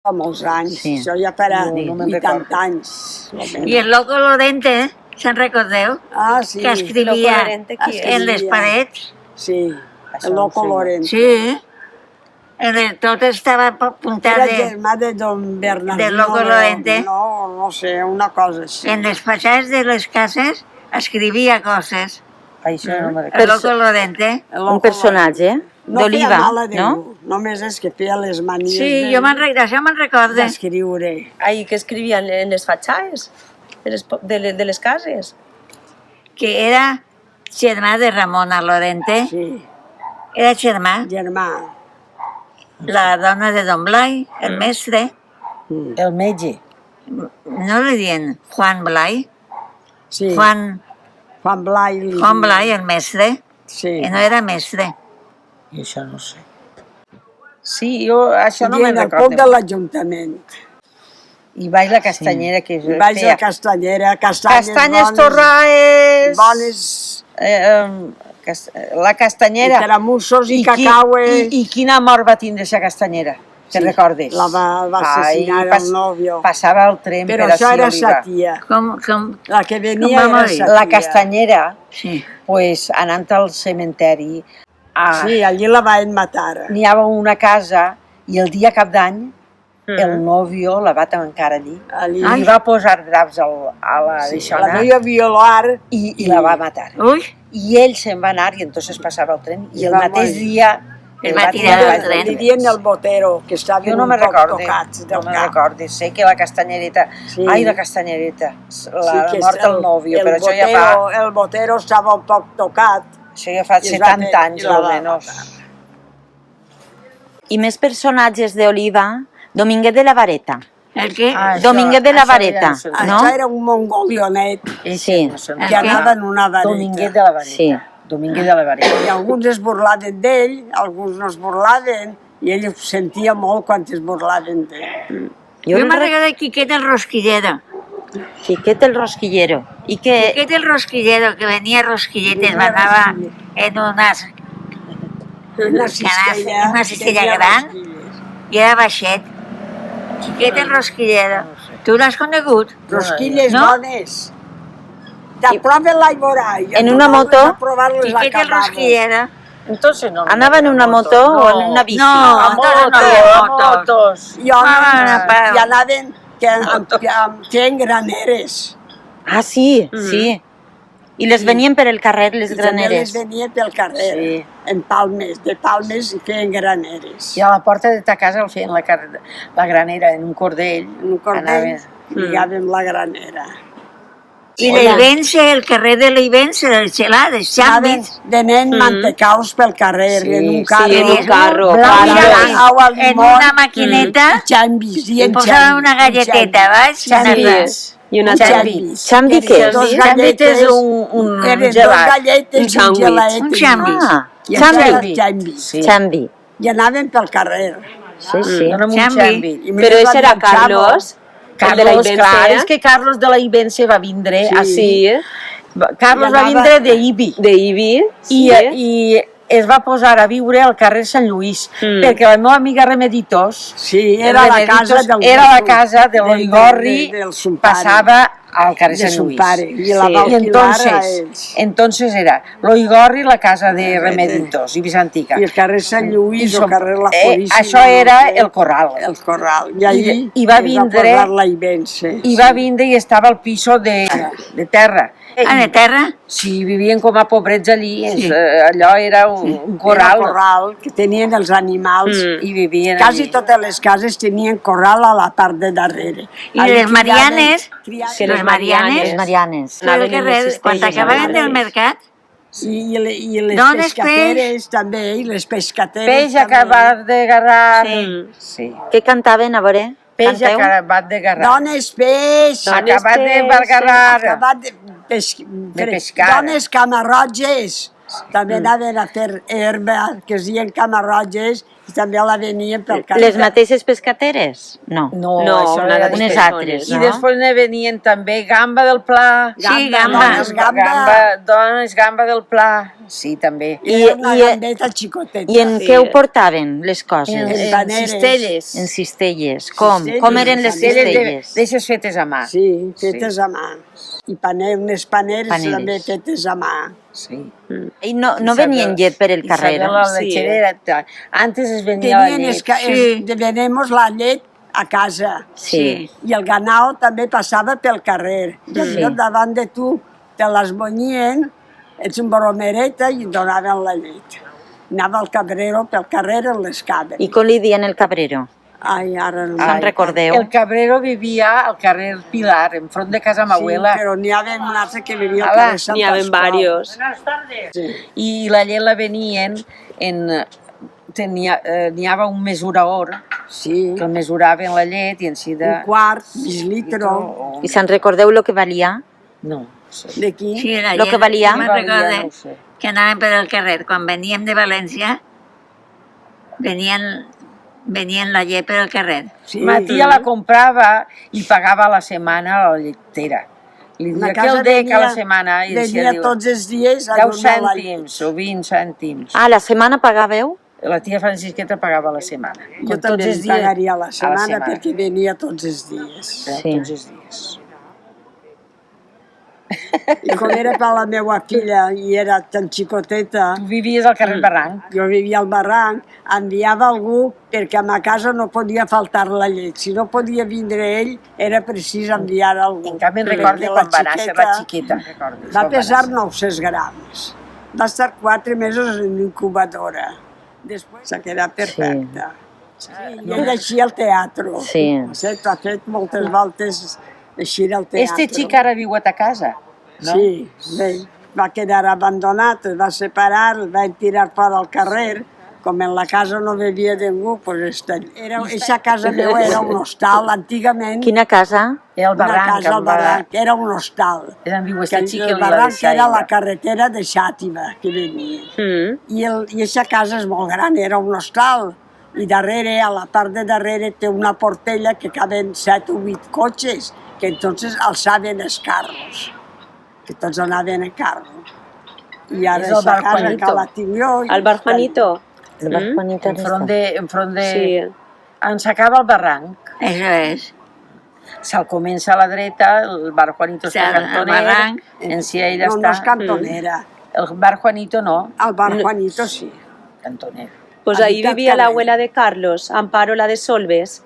Fa molts anys, això ja farà 80 anys. I el Loco Lorente, se'n recordeu? Ah, sí. Que escrivia en les parets. Sí, el Loco Lorente. Sí. Tot estava apuntat Era germà de don Bernardino. del Loco Lorente. No sé, una cosa així. En les fatxades de les cases escrivia coses. Això no me El Loco Lorente. Un personatge d'Oliva, no? Només és que feia les manies Sí, d'això me'n recorde. d'escriure. Ai, que escrivien en les fatxades de les cases. Que era germà de Ramona Lorente. Sí, Era germà. germà. La dona de Don Blai, el mestre. El metge. No li diuen Juan Blai. Sí, Juan Blai. Blai, el mestre. Sí. Que no era mestre. I això no sé. Sí, jo això no me'n I en el punt de recordo. l'Ajuntament. I baix la castanyera que Vaig a feia. Castanyera, castanyes Castanyes bones. torraes. Bones, La castanyera. i tramussos i qui- cacaues. I quina mort va tindre aquesta castanyera? Te recordes? La va assassinar el nòvio. Passava el tren Però per això ací, era Oliva. sa tia. Com... La que venia Com va era morir? sa La tia. castanyera, Sí. pues, anant al cementeri, Sí, allí la van matar. n'hi havia una casa i el dia cap d'any el nòvio la va tancar allí. Allí. Li va posar draps a la Sí, deixona la veia violar. i la va matar. Ui, I ell se'n va anar i entonces passava el tren i el va mateix morir. dia El va tirar del tren. Li diuen el botero, que estava Jo no un me'n poc recorde, tocats del no me'n cap. recorde. Sé que la castanyereta, Sí. ai, la castanyereta, la que mort del nòvio, però això ja fa, El botero estava un poc tocat. això ja fa I es va 70 fer- anys, i la va almenys. I més personatges d'Oliva, Dominguet de la Vareta. el què? Ah, això- Dominguet de la això ja Vareta, no sé. no? Això era un mongolionet Sí, que anava en una vareta. Dominguet de la Vareta. Sí. Dominguet de la Vareta. I alguns es burlaven d'ell, alguns no es burlaven, i ell ho sentia molt quan es burlaven d'ell. Jo me'n recordo de Quiquet el Rosquillero. Quiquet el Rosquillero. I que... Quiquet el Rosquillero, que venia a Rosquilletes, anava en Una cistella gran. I era baixet. Quiquet el Rosquillero. Tu l'has conegut? Rosquilles No? bones. T'aproven l'aigua. En una moto? Quiquet el Rosquillero. Entonces no. Anava en una moto o en una bici? No, A entonces no motos, había a motos. motos. I anaven Ah, fent graneres. Ah, sí, sí. I les venien per el carrer, les I també les graneres. venien pel carrer, Sí. en palmes, de palmes, i feien graneres. I a la porta de ta casa el feien la granera en un cordell. En un cordell lligàvem la granera. I l'Ivense, el carrer de l'Ivense, les gelades, Anaven xambis. venent mantecaus pel carrer, Sí, en un sí, carro. en un carro, Blanc, claro. au al En limón, una maquineta, xambis, i en posaven una galleteta, baix, Xambis. I una Xambis. Xambi què? Dos Xambis galletes, és un eren dos gelat. galletes Un i un sàndwich. gelaet. Un xambis. Ah, I xambi. això era xambis. Sí. Xambi. I anaven pel carrer. Sí, sí. Dona'm un Xambi. xambi. I Però això era menjaven xavo. Carlos, el de la Carlos, clar, Ibense. és que Carlos de la Ibense va vindre Sí. així. Carlos I va anava- vindre d'Ibi de Ibi, sí. i es va posar a viure al carrer Sant Lluís, perquè la meva amiga Remeditos, Sí, era la casa del... era la casa de l'Oigorri, del son pare, passava al carrer de Sant son Lluís. pare, i la Sí. va I alquilar a ells. entonces era l'Oigorri, la casa de Remeditos, Ibis Antica. I el carrer Sant Lluís, el carrer La Puríssima. això era el corral. El corral. I allí I va es vindre- posar la Ibense. I va vindre i estava al piso de terra. Ah, de terra? Si vivien com a pobrets allí, Sí. allò era un Era corral. corral, que tenien els animals. I vivien Quasi allí. totes les cases tenien corral a la part de darrere. I Allí les Marianes? criaven- Que Les les Marianes? Les Marianes. Al Anaven en carrer, les quan cistelles acabaven del amables. mercat, Sí, i les Dones, pescateres també, i les pescateres Peix també. acabat de garrar. Sí. Sí. Què cantaven, a veure? Peix Canteu? acabat de garrar. Dones peix, Acabat de peix, garrar. acabat de pescar. Dones camarotges, també anaven a fer herba, que es diuen camarotges, i també la venien pel carrer. Les mateixes pescateres? No. No, No, això una era de les unes persones. altres, I no? després ne venien també gamba del pla. Sí, gamba. Dones gamba. Dones gamba del pla. sí, també. Era una gambeta xicoteta. I en què ho portaven, les coses? En paneres. Cistelles. En cistelles. Com? Cistelles, Com eren les cistelles? D'eixes fetes a mà. Sí, fetes a mà. I unes paneres Paneres. també fetes a mà. Sí. I no venien llet per el carrer? Isabel la lechera. Antes es venia la llet. Venemos la llet a casa. Sí. I el ganao també passava pel carrer. I allò davant de tu te les bonyien, ets un bromereta i donaven la llet. Anava el cabrero pel carrer en les cabres. I com li diuen el cabrero? Ai, ara no Se'n recordeu? El cabrero vivia al carrer Pilar, enfront de casa ma abuela. Sí, però n'hi havia un altre que vivia al Ala, carrer Sant N'hi havia Pasqual. varios. I la llet la venien n'hi havia un mesurador Sí, que mesuraven la llet i en si de... un quart, mig litro. I se'n recordeu el que valia? No. D'aquí. Sí, la Lo que valia? me'n Valia, recorde no ho sé. que anàvem per el carrer. Quan veníem de València, venien la llet per el carrer. Sí. Ma tia la comprava i pagava a la setmana a la lletera. Li Una dia que el dec a la venia- setmana i Venia diu, tots els dies a 10 donar la llet. cèntims o 20 cèntims. Ah, la setmana pagàveu? La tia Francisqueta pagava a la setmana. Jo Com també tots els em dies- pagaria a la setmana setmana. perquè venia tots els dies. Sí. Tots els dies. I com era per la meva filla i era tan xicoteta, Tu vivies al carrer Barranc. jo vivia al barranc, enviava algú perquè a ma casa no podia faltar la llet. Si no podia vindre ell, era precís enviar algú. En canvi, Perquè recordo la quan va néixer la xiqueta xiqueta. recordes, Va quan pesar néixer. 900 grams. Va estar 4 mesos en incubadora. Després s'ha quedat perfecta. Sí. I ell així al teatre. Sí. Ha fet moltes voltes així al teatre. Este xic ara viu a ta casa, no? Sí, bé, va quedar abandonat, es va separar, el van tirar fora al carrer, com en la casa no vivia ningú, doncs eixa casa meva era un hostal, antigament, Quina casa? El una Barranc. casa al barranc, era un hostal. Era viu Que este xic el i la barranc deixava. era la carretera de Xàtiva, que venia. I eixa casa és molt gran, era un hostal. I darrere, a la part de darrere, té una portella que caben 7 o 8 cotxes, que entonces alçaven els carros, que tots anaven en carro. I ara És el eixa bar casa Juanito. que la tinc jo... Al bar Juanito. El bar Juanito Enfront de... Sí. On s'acaba el barranc. Això és. Se'l comença a la dreta, el bar Juanito està El cantoner, barranc. en si ella No, està... no és cantonera. El bar Juanito no, El bar Juanito sí. cantoner. Pues ahí Habitat vivía la Carmen. abuela de Carlos, Amparo, la de Solves,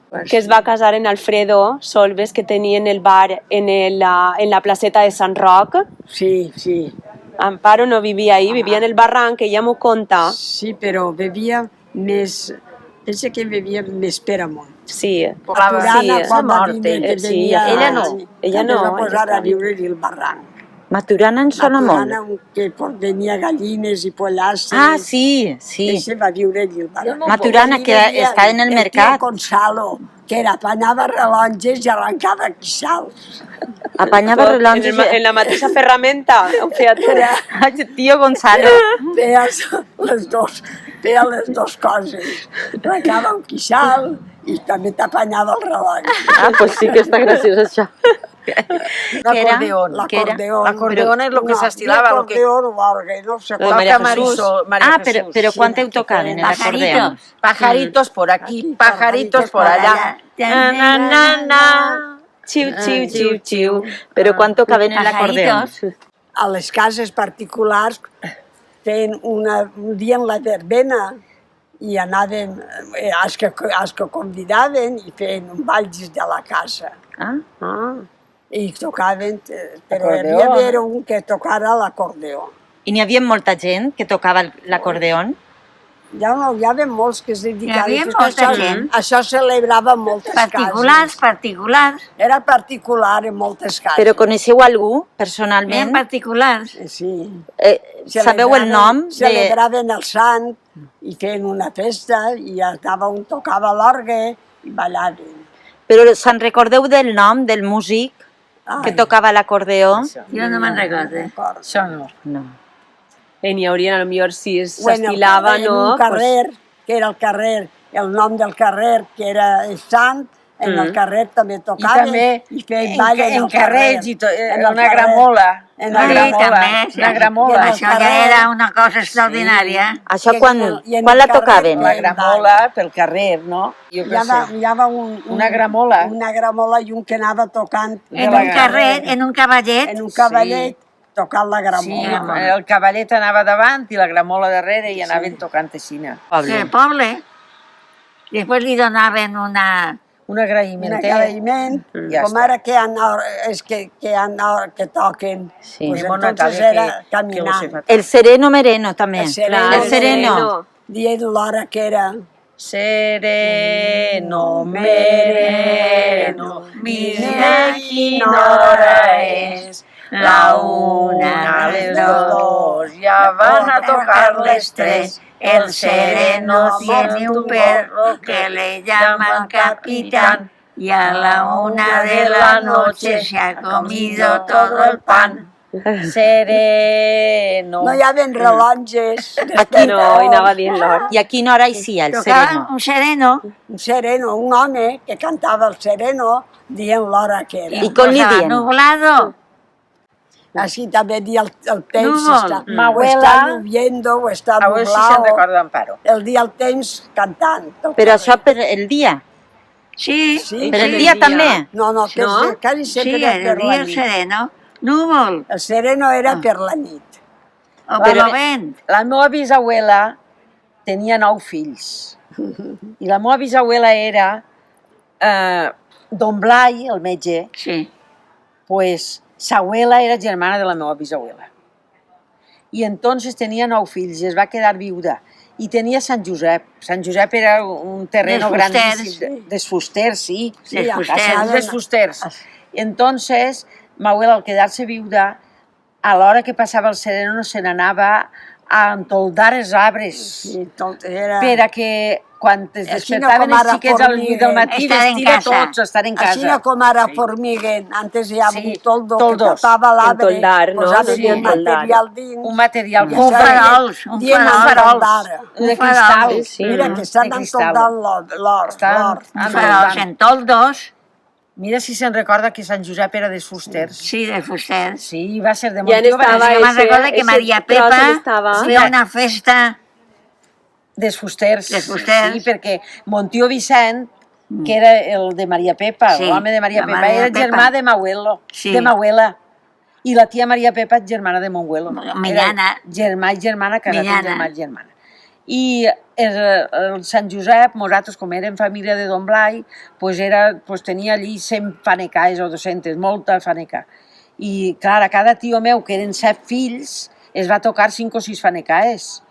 Pues que es va casar en Alfredo Solves, que tenía en el bar en la placeta de San Roc. Sí, sí. Amparo no vivia ahí, vivia en el barranc, ella m'ho conta. Sí, però vivia més... Pensa que vivia més per amunt. Sí, Aturana, sí, quan va mort, vindre, que sí, venia... ella no, ella que es va no, posar ella a viure al barranc. Maturana en sona molt. Maturana, que venia gallines i pollasses. Ah, sí, sí. Ese va viure al barranc. Maturana, que està en el mercat. El tio Gonzalo, que era apanyava rellotges i arrencava quixals. Apanyava rellotges. en la mateixa ferramenta, ho feia tot. Ai, Tio Gonzalo. Feia les dos coses. Arrencava un quixal i també t'apanyava el rellotge. Ah, pues sí que està graciós això. L'acordeón. L'acordeón és el que s'estilava. L'acordeón o orgue, no sé Lo de com. María Toca Jesús. María Ah, Jesús. però quan te ho tocaven, l'acordeó? Pajaritos por aquí, pajaritos por allá. Na, na, na, na. Xiu, xiu, xiu, xiu. Però quan tocaven l'acordeó? A les cases particulars feien un dia en la verbena i anàvem, els que convidaven i feien un ball des de la casa. Ah, I tocaven, però hi Acordeó. havia d'haver un que tocara l'acordeó. i n'hi havia molta gent que tocava l'acordeó? Hi havia molts que es dedicaven. havia perquè molta això- gent. Això celebrava en moltes Particulars, cases. particulars. Era particular en moltes cases. Però coneixeu algú, Eren personalment? particulars. Sí. Sabeu el nom? Celebraven el sant i feien una festa i un tocava l'orgue i ballaven. Però se'n recordeu del nom del músic que tocava l'acordeó? Jo no me'n recordo. Això no. No. N'hi haurien, potser si En s'estilava, no? un carrer, que era el carrer, el nom del carrer, que era el Sant, En el carrer també I tocaven. també I feien ball en carrers, i En el una carrer. gramola. En Una el Sí, gramola. també. Una gramola. I en el Això ja era una cosa extraordinària. Això I quan, en el quan la carrer tocaven? La gramola pel carrer, no? Jo què sé. Hi havia Una gramola. Una gramola i un que anava tocant En la un carrer, en un cavallet. en un cavallet, tocant la Sí, gramola. el cavallet anava davant i la gramola darrere i anaven tocant aixina. Del poble. Després li donaven una... Un agraïment. Un agraïment, Ja com està. ara que toquen. Sí. Pues Molt entonces notable era que ho caminant. sepa. El sereno mereno també. El sereno. El sereno. Dient l'hora que era. Sereno, mereno, mira quina hora és. La una, les dos, ja van a tocar les tres. El sereno tiene un perro que le llaman capitán y a la 1 de la noche se ha comido todo el pan. Sereno. No hi havia rellotges. No, i anava dient l'hora. I a quina hora hi sia el Tocaba sereno? un sereno Un sereno, un home que cantava el sereno dient l'hora que era. I com li posaba dient? nublado. Així també dia el temps, Núvol. està, o M'abuela- està lloviendo o està A veure si se'n nublado. recorda Amparo. El dia el temps cantant. Però això per el dia? Sí, Sí, Per el sí. dia també? No, que No? quasi sempre sí, era el per la día el nit. sereno. Núvol El sereno era per la nit. o plovent. La meva bisabuela tenia 9 fills. I la meva bisabuela era Don Blai, el metge, Sí. pues sa abuela era germana de la meva bisabuela. I entonces tenia 9 fills i es va quedar viuda. I tenia Sant Josep. Sant Josep era un terreno Dels fusters. grandíssim. Dels fusters, sí. Sí, Dels a fusters. casa Dels fusters. Entonces, ma abuela, al quedar-se viuda, a l'hora que passava el sereno se n'anava a entoldar els arbres. Sí, tot era... Per a que quan es Així no despertaven com els ara xiquets al mig del formiguen. matí Estar en vestir a casa. tots, estar en casa. Així no com ara formiguen. Antes hi havia Sí, un toldo toldos. que tapava l'arbre, Entoldar, no? posaven Sí, un entoldar. material dins. Un material i Un s'ha farols, un dient farols. entoldar. de Un farol. cristal. Sí. Mira que estan De cristal. entoldant l'or. Estan Farols en toldos. Mira si se'n recorda que Sant Josep era dels fusters. Sí, de fusters. Sí, va ser de Ja Montio, n'estava Jo me'n ese- recordo que ese Maria tros on Pepa estava. feia una festa. dels fusters. Dels fusters. Sí, perquè Montio Vicent, que era el de Maria Pepa, Sí, l'home de Maria la Pepa, Maria era Pepa. germà de Mauelo, Sí. de Mauela. I la tia Maria Pepa, germana de Monguelo. Millana. Era germà i germana, casat amb Millana. germà i germana. I el Sant Josep, nosaltres, com érem família de Don Blai, pues tenia allí 100 fanecaes o 200, molta faneca. I, clar, a cada tio meu, que eren 7 fills, es va tocar 5 o 6 fanecaes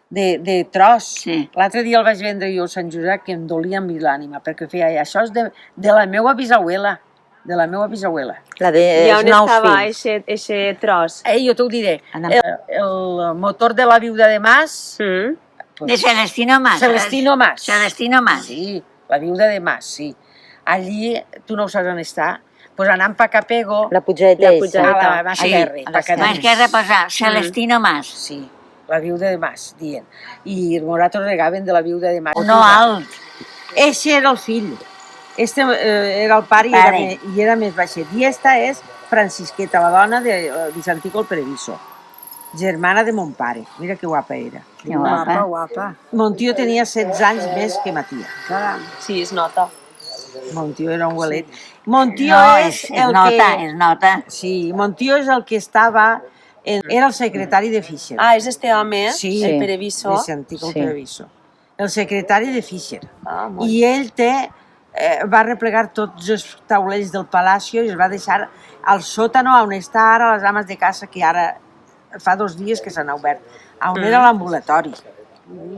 de tros. Sí. L'altre dia el vaig vendre jo al Sant Josep, que em dolia amb l'ànima, perquè feia, això és de la meva bisabuela, de la meva bisabuela. La I dels on 9 estava fills. ese tros? Jo t'ho diré. Anam. El motor de la viuda de Mas, De Celestino Mas. Celestino Mas. Celestino Mas. Sí, la viuda de Mas, sí. Allí, tu no ho saps on està, pues anant pa Capego, La pujadeta La esa. pujadeta. a la Masquerri, a pa l'esquerra. Mas que reposar. Celestino Mas. Sí, la viuda de Mas, dient. I nosaltres regaven de la viuda de Mas. No alt. Eixe era el fill. Este era el pare, Pare. i era més baixet. I esta és Francisqueta, la dona de Vicentico el Previso, germana de mon pare. Mira que guapa era. Que guapa. Guapa. Mon tio tenia 16 anys més que ma tia. Caram. Sí, es nota. Mon tio era un huelet. Mon tio No, és es el nota, que... es nota. Sí, mon tio és el que estava... Era el secretari de Fischer. Ah, és este home, Sí. el Pereviso. Vicentico el Sí. Previso. El secretari de Fischer. Ah, molt. I ell va replegar tots els taulells del Palacio i els va deixar al sòtano on està ara les ames de casa, que ara fa 2 dies que s'han obert, on era l'ambulatori.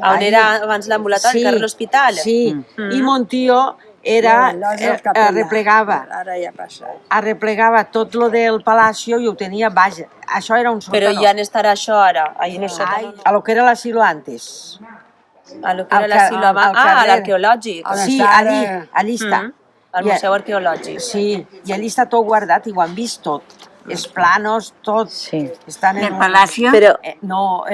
On era abans l'ambulatori, carrer l'hospital? Sí, i mon tio era, Allò és el capellà. replegava, Ara ja ha passat. arreplegava tot lo del Palacio i ho tenia baix. Això era un sòtano. Però ja n'estarà això ara, ahí en el sòtano. Ai, a lo que era l'asilo antes. A lo que era al l'asilo car- abans. al Ah, a carrer. l'arqueològic. On Sí, està allí, ara? allí està. Al I- Museu Arqueològic. Sí, i allí està tot guardat i ho han vist tot. els planos, tot. Sí. Estan Del un- Palacio? Però No,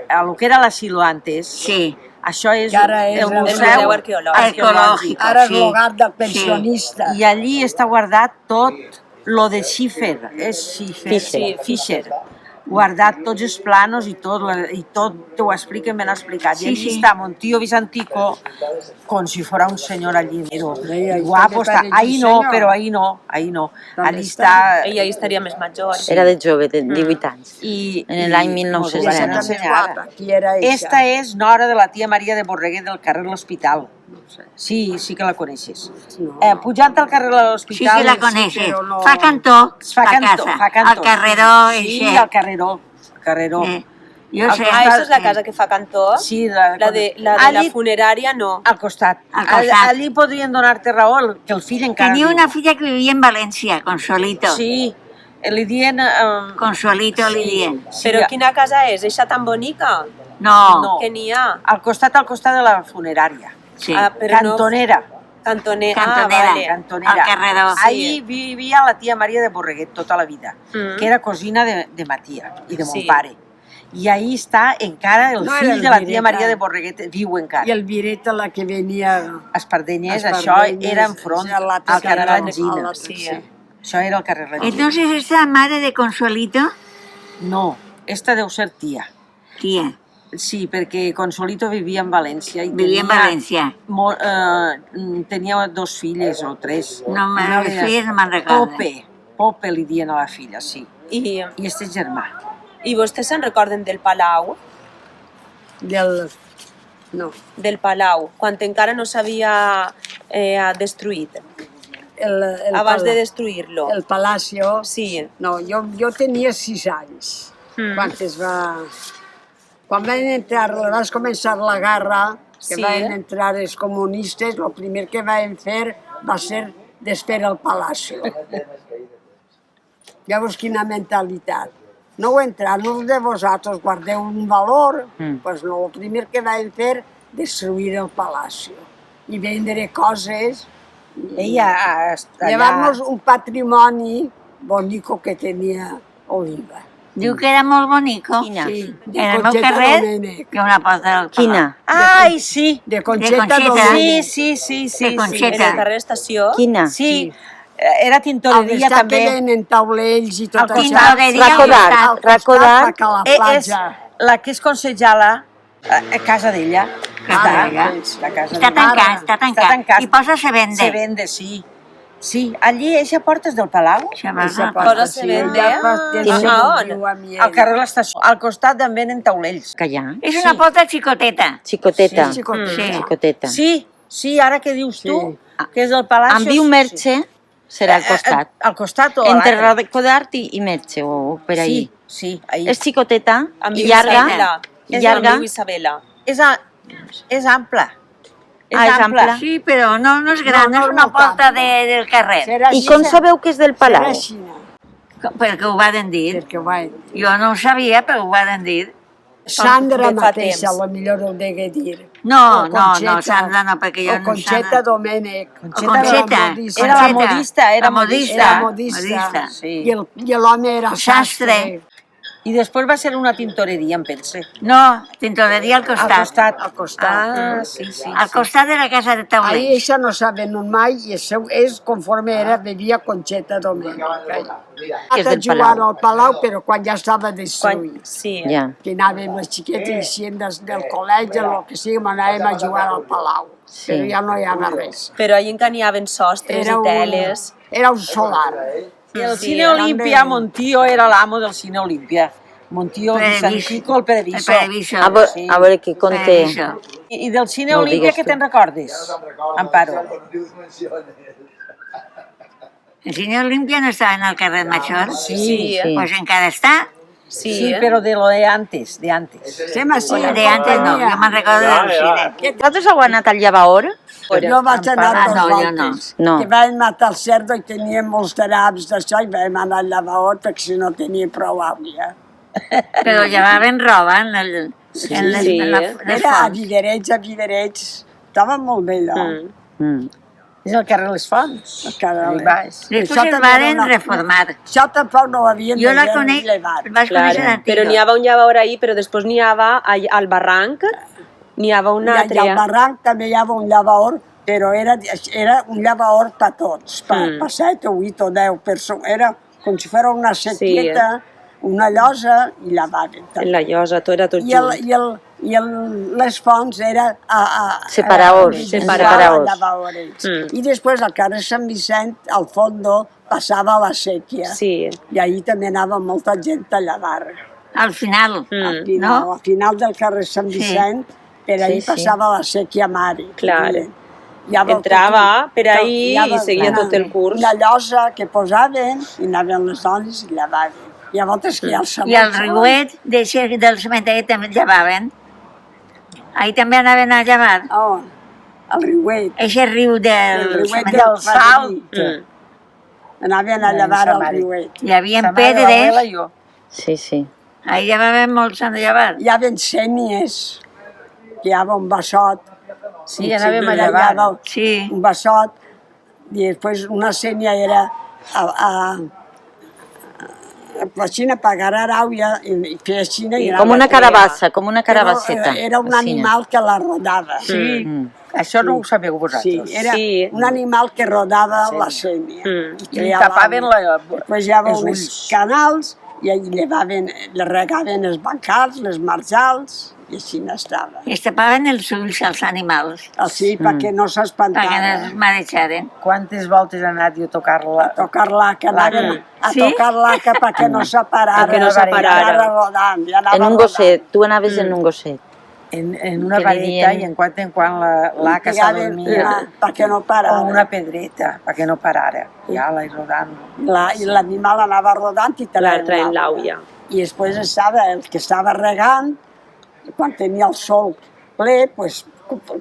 a lo que era l'asilo antes. Sí. Això és Que ara és el el museu Museu Arqueològic. Arqueològic. Ara és Sí. l'hogar del Sí. pensionista. I allí està guardat tot lo de Schiffer, és Schiffer, Fischer. Fischer. Guardat tots els planos i tot t'ho expliquen ben explicat. Sí, I allí sí. està Montío Vicentico com si fuera un senyor allí. Pero Ahí guapo está, està. que Ahí no, senyor. però ahí no, ahí no. ¿Dónde Allí está? està... Ella ahí estaria més major. era de jove, de 18 anys. I, En l'any i- 1900. mos ho Esa van també és ensenyar. guapa. Qui era esa? Esta és nora de la tia Maria de Borreguer del carrer L'Hospital. Sí, sí que la coneixes. No. Pujant al carrer Sí, L'Hospital... sí, la coneixes. però no- Fa cantó, Fa la cantó, casa. fa cantó. Al carreró, Sí, eixe. al carreró. Carreró. Jo sé. Ah, esa és la casa que fa Cantó? Sí, La de la allí, funerària no. al costat. Al costat. Allí podrien donar-te raó, que el fill encara Tenia viu. una filla que vivia en València, Consuelito. Sí, li dient... Consuelito li dient. sí, Però quina casa és? Eixa tan bonica? No. No. Que n'hi ha? al costat de la funerària. Sí. Ah, però no- Cantonera. Cantonera. Cantonera. Ah, vale. Cantonera. Al carreró. Allí vivia la tia Maria de Borreguet tota la vida, Mm. que era cosina de ma tia i de mon Sí. pare. I ahí està encara el No era fill el de la tia Vireta. Maria de Borreguet, viu encara. I el Vireta, la que venia... Espardenyers, Espardenyers, això era enfront a l'altre al carrer carrer, Langina. a l'altre, Sí. sí. Això era el carrer Langina. Entonces, esta madre de Consuelito, No, esta deu ser tia. tía, Sí, perquè Consolito vivia en València. I vivia en València. Tenia dos filles o tres. No me Una les era filles no me'n recordo. Pope li dien a la filla, sí. I I germà. vostès se'n recorden del Palau? Del... No, Del Palau, quan encara no s'havia destruït, el abans de pala- destruir-lo. El Palacio... Sí. No, jo tenia 6 anys. Quan es va... Quan van entrar, vas començar la guerra, que Sí. van entrar els comunistes, el primer que van fer va ser desfer el Palacio. Llavors, quina mentalitat. No ho entrar, no de vosaltres guardeu un valor, pues no, el primer que van fer, destruir el Palacio i vendre coses, Ella llevar-nos un patrimoni bonico que tenia Oliva. Diu que era molt bonico. Quina? Sí, de En el meu Conxeta carrer Domènech. hi ha una porta del Palau. Quina? Ai, sí! De Conxeta Conxeta. Domènech. Sí. De Conxeta. En el carrer Estació. Quina? Sí, era Al tintoreria estat també. que venen taulells i tot Al això. costat, Tintoreria Al Racodat, costat, Racodat. a la És platja. la que és consejala a casa d'ella. Casa d'ella. La casa Està d'ella. tancat, està tancat. I posa se vende. Se vende, sí. Sí, allí, eixa porta és del Palau, Això va Esa ser- Cosa se vende. al carrer l'Estació, al costat en venen taulells. Callà. És una porta xicoteta. Xicoteta. Sí, xicoteta. Sí. Xicoteta. Sí, ara que dius tu, Sí. que és del Palacio. Amb Viu Merche serà al costat. Al costat o a Entre l'altre. Racodat i Merche, o per ahí. Sí, ahí. És xicoteta, Amb i Viu llarga, Isabela. i Amb llarga. Viu Isabela. És ampla. Ah, és ampla. Sí, però no és gran, No, és no, una no porta tant. del carrer. Serà I així, com sabeu que és del Palau? Serà així, Perquè ho van dir. perquè vai. Jo no ho sabia, però ho van dir. Sandra de fa mateixa, temps. a lo millor ho degué dir. No, O no, Conxeta. Sandra no, perquè jo O no... Conxeta Domènech. Conxeta. Era la modista, era La modista. Era modista. Modista. Sí. I l'home era Sastre. sastre. I després va ser una tintoreria, em pense. No, tintoreria al Al costat. costat. Al costat. Ah, sí. Al costat de la casa de Ahí Taulell. això no saben mai i el seu és conforme era, vivia Conxeta Domènech. Que és Va del jugar Palau. al Palau, però quan ja estava destruït. Sí. Ja. Que anàvem les xiquetes eixint del col·legi, el que sigui, anàvem a jugar al Palau. Sí. Però ja no hi havia res. Però ahí encaniaven sostres i teles. Era un solar. I el Sí, Cine eren Olímpia, Montío era l'amo del Cine Olímpia. Montío, Previso. Vicentico, el Pereviso. El Pereviso. Sí. A veure què conté. Pereviso. I del Cine No ho Olímpia, digues què tu. te'n recordes, Amparo? El cine Olímpia no estava en el carrer Major? Sí. Sí. Pues encara està. Sí, però de lo de antes, de antes. Estem així, De antes no, jo me'n recordo del cine. Vosaltres heu anat al Llavaor? Jo vaig anar Ah, dos no, jo voltes. no. Que vam matar el cerdo i teníem molts drapes d'això i vam anar al lavador perquè si no tenia prou aigua. Però llevaven roba en, les, Sí. les Era a fonts. Viverets, a Viverets. Estava molt bé allò. Mm. És el carrer Les Fonts. El carrer Allí Les- baix. Després Això el també varen era una- reformar. Això tampoc no ho havien Jo la de conec, llevar. vaig conèixer Claro, d'antiga. pero n'hi havia un llavador ahí, però després n'hi havia al barranc, n'hi havia un I altre. al barranc també hi havia un llavador, però era un llavador per tots, per 7 o 8 o 10 persones. Era com si fos una sequieta, una llosa, i llevaven. En la llosa, tot era tot junt. Les fonts era Separadors, separadors. I després al carrer Sant Vicent, al fondo, passava la sèquia. Sí, I ahí també anava molta gent a llevar. Al final, Al final del carrer Sant Vicent, per ahí passava la sèquia mare. Clar. Hi Entrava per ahí i seguia tot el curs. Una llosa que posaven i anaven les dones i llevaven. Hi ha voltes que hi ha el sabó. i al riuet del cementeri també llevaven. Ahí també anaven a llevar. Oh, el riuet. Eixe riu El del riuet cementeri. del Salt. Anaven a llevar al riuet. Hi havia Sa mare, l'abuela pedres, i jo. Sí, sí. ahí llevaven molts a llevar. Hi havia sènies, que hi havia un bassot. Sí, anàvem a llevar. Sí, Un bassot, i després una sènia era aixina per agarrar aigua i fer aixina. i Com anava una a treure. carabassa, com una carabasseta. Era un Així. animal que la rodava. Sí. Mm. Això no ho sabeu Sí, vosaltres. era Sí. un animal que rodava la sènia. I li tapaven Després hi havia els uns ulls. canals i allà le regaven els bancals, les marjals, i així n'estava. es tapaven els ulls als animals Així, perquè no perquè no s'espantava. es marejaren. Quantes voltes ha anat jo a tocar-la? Tocar l'haca, anaven a Sí? tocar l'haca perquè no separara. Perquè no separara. Anava rodant, i anava En un rodant. gosset, tu anaves en un gosset. En una Que vareta dient- i en quan l'haca Pegaven s'adormia. perquè no parara. O una pedreta, perquè no parara. Ja la rodant. I l'animal anava rodant i Clar, traient traient l'auia. I després estava el que estava regant, quan tenia el sol ple, pues,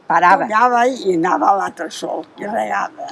Parava. tallava i anava a l'altre sol i regava.